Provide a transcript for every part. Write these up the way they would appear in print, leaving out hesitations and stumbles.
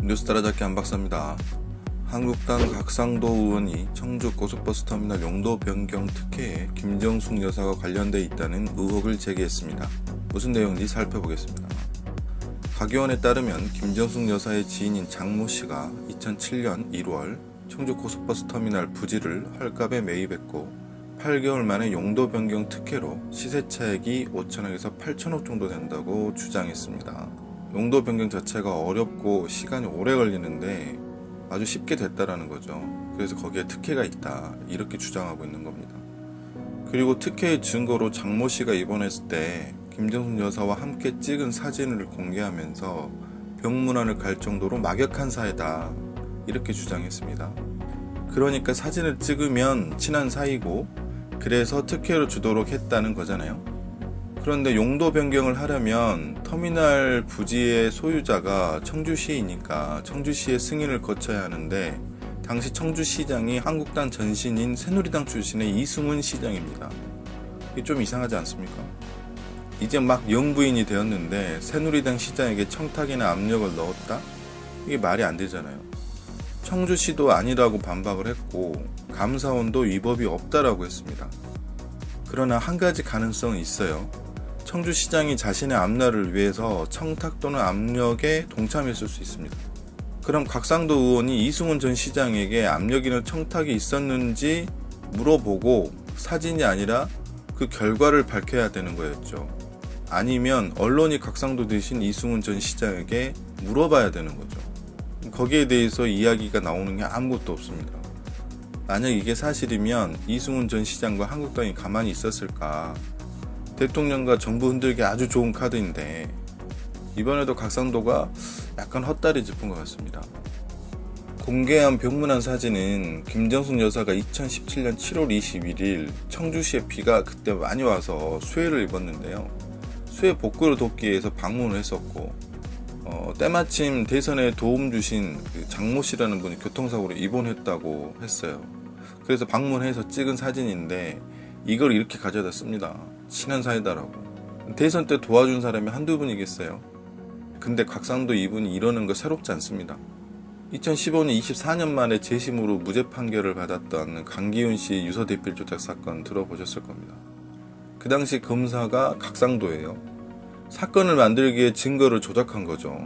뉴스 따라잡기 안박사입니다. 한국당 곽상도 의원이 청주 고속버스터미널 용도 변경 특혜에 김정숙 여사가 관련돼 있다는 의혹을 제기했습니다. 무슨 내용인지 살펴보겠습니다. 곽 의원에 따르면 김정숙 여사의 지인인 장모 씨가 2007년 1월 청주 고속버스터미널 부지를 헐값에 매입했고 8개월 만에 용도 변경 특혜로 시세 차익이 5천억에서 8천억 정도 된다고 주장했습니다. 용도 변경 자체가 어렵고 시간이 오래 걸리는데 아주 쉽게 됐다라는 거죠. 그래서 거기에 특혜가 있다 이렇게 주장하고 있는 겁니다. 그리고 특혜의 증거로 장모 씨가 입원했을 때 김정숙 여사와 함께 찍은 사진을 공개하면서 병문안을 갈 정도로 막역한 사이다 이렇게 주장했습니다. 그러니까 사진을 찍으면 친한 사이고 그래서 특혜를 주도록 했다는 거잖아요. 그런데 용도 변경을 하려면 터미널 부지의 소유자가 청주시이니까 청주시의 승인을 거쳐야 하는데 당시 청주시장이 한국당 전신인 새누리당 출신의 이승훈 시장입니다. 이게 좀 이상하지 않습니까? 이제 막 영부인이 되었는데 새누리당 시장에게 청탁이나 압력을 넣었다? 이게 말이 안 되잖아요. 청주시도 아니라고 반박을 했고 감사원도 위법이 없다라고 했습니다. 그러나 한 가지 가능성은 있어요. 청주시장이 자신의 앞날을 위해서 청탁 또는 압력에 동참했을 수 있습니다. 그럼 곽상도 의원이 이승훈 전 시장에게 압력이나 청탁이 있었는지 물어보고 사진이 아니라 그 결과를 밝혀야 되는 거였죠. 아니면 언론이 곽상도 대신 이승훈 전 시장에게 물어봐야 되는 거죠. 거기에 대해서 이야기가 나오는 게 아무것도 없습니다. 만약 이게 사실이면 이승훈 전 시장과 한국당이 가만히 있었을까? 대통령과 정부 흔들기 아주 좋은 카드인데 이번에도 곽상도가 약간 헛다리 짚은 것 같습니다. 공개한 병문안 사진은 김정숙 여사가 2017년 7월 21일 청주시에 비가 그때 많이 와서 수해를 입었는데요. 수해 복구를 돕기 위해서 방문을 했었고 때마침 대선에 도움 주신 장모 씨라는 분이 교통사고로 입원했다고 했어요. 그래서 방문해서 찍은 사진인데 이걸 이렇게 가져다 씁니다. 친한 사이다라고. 대선 때 도와준 사람이 한두 분이겠어요. 근데 곽상도 이분이 이러는 거 새롭지 않습니다. 2015년 24년 만에 재심으로 무죄 판결을 받았던 강기훈 씨 유서대필 조작 사건 들어보셨을 겁니다. 그 당시 검사가 곽상도예요. 사건을 만들기 위해 증거를 조작한 거죠.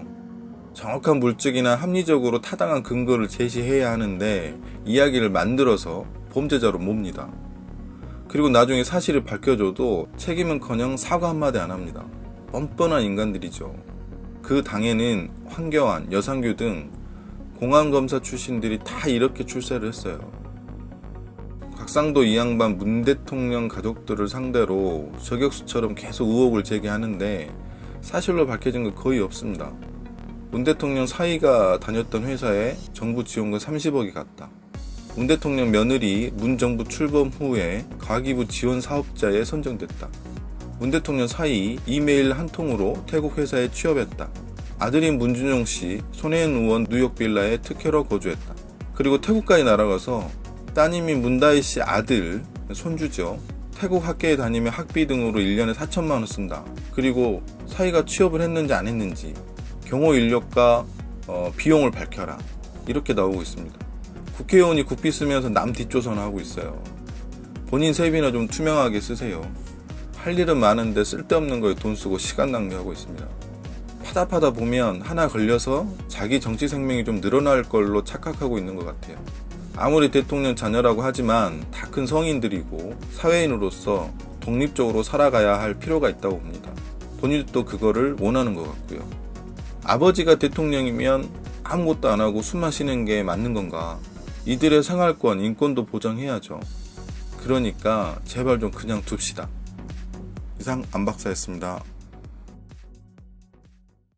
정확한 물증이나 합리적으로 타당한 근거를 제시해야 하는데 이야기를 만들어서 범죄자로 몹니다. 그리고 나중에 사실을 밝혀줘도 책임은커녕 사과 한마디 안 합니다. 뻔뻔한 인간들이죠. 그 당에는 황교안, 여상규 등 공안검사 출신들이 다 이렇게 출세를 했어요. 곽상도 이 양반 문 대통령 가족들을 상대로 저격수처럼 계속 의혹을 제기하는데 사실로 밝혀진 거 거의 없습니다. 문 대통령 사위가 다녔던 회사에 정부 지원금 30억이 갔다. 문 대통령 며느리 문 정부 출범 후에 과기부 지원 사업자에 선정됐다. 문 대통령 사위 이메일 한 통으로 태국 회사에 취업했다. 아들인 문준용 씨 손혜은 의원 뉴욕 빌라에 특혜로 거주했다. 그리고 태국까지 날아가서 따님인 문다희 씨 아들 손주죠. 태국 학교에 다니며 학비 등으로 1년에 4천만 원 쓴다. 그리고 사위가 취업을 했는지 안 했는지 경호 인력과 비용을 밝혀라. 이렇게 나오고 있습니다. 국회의원이 국비 쓰면서 남 뒷조선하고 있어요. 본인 세비나 좀 투명하게 쓰세요. 할 일은 많은데 쓸데없는 거에 돈 쓰고 시간 낭비하고 있습니다. 파다 보면 하나 걸려서 자기 정치 생명이 좀 늘어날 걸로 착각하고 있는 것 같아요. 아무리 대통령 자녀라고 하지만 다 큰 성인들이고 사회인으로서 독립적으로 살아가야 할 필요가 있다고 봅니다. 본인도 그거를 원하는 것 같고요. 아버지가 대통령이면 아무것도 안 하고 숨 마시는 게 맞는 건가? 이들의 생활권, 인권도 보장해야죠. 그러니까 제발 좀 그냥 둡시다. 이상 안박사였습니다.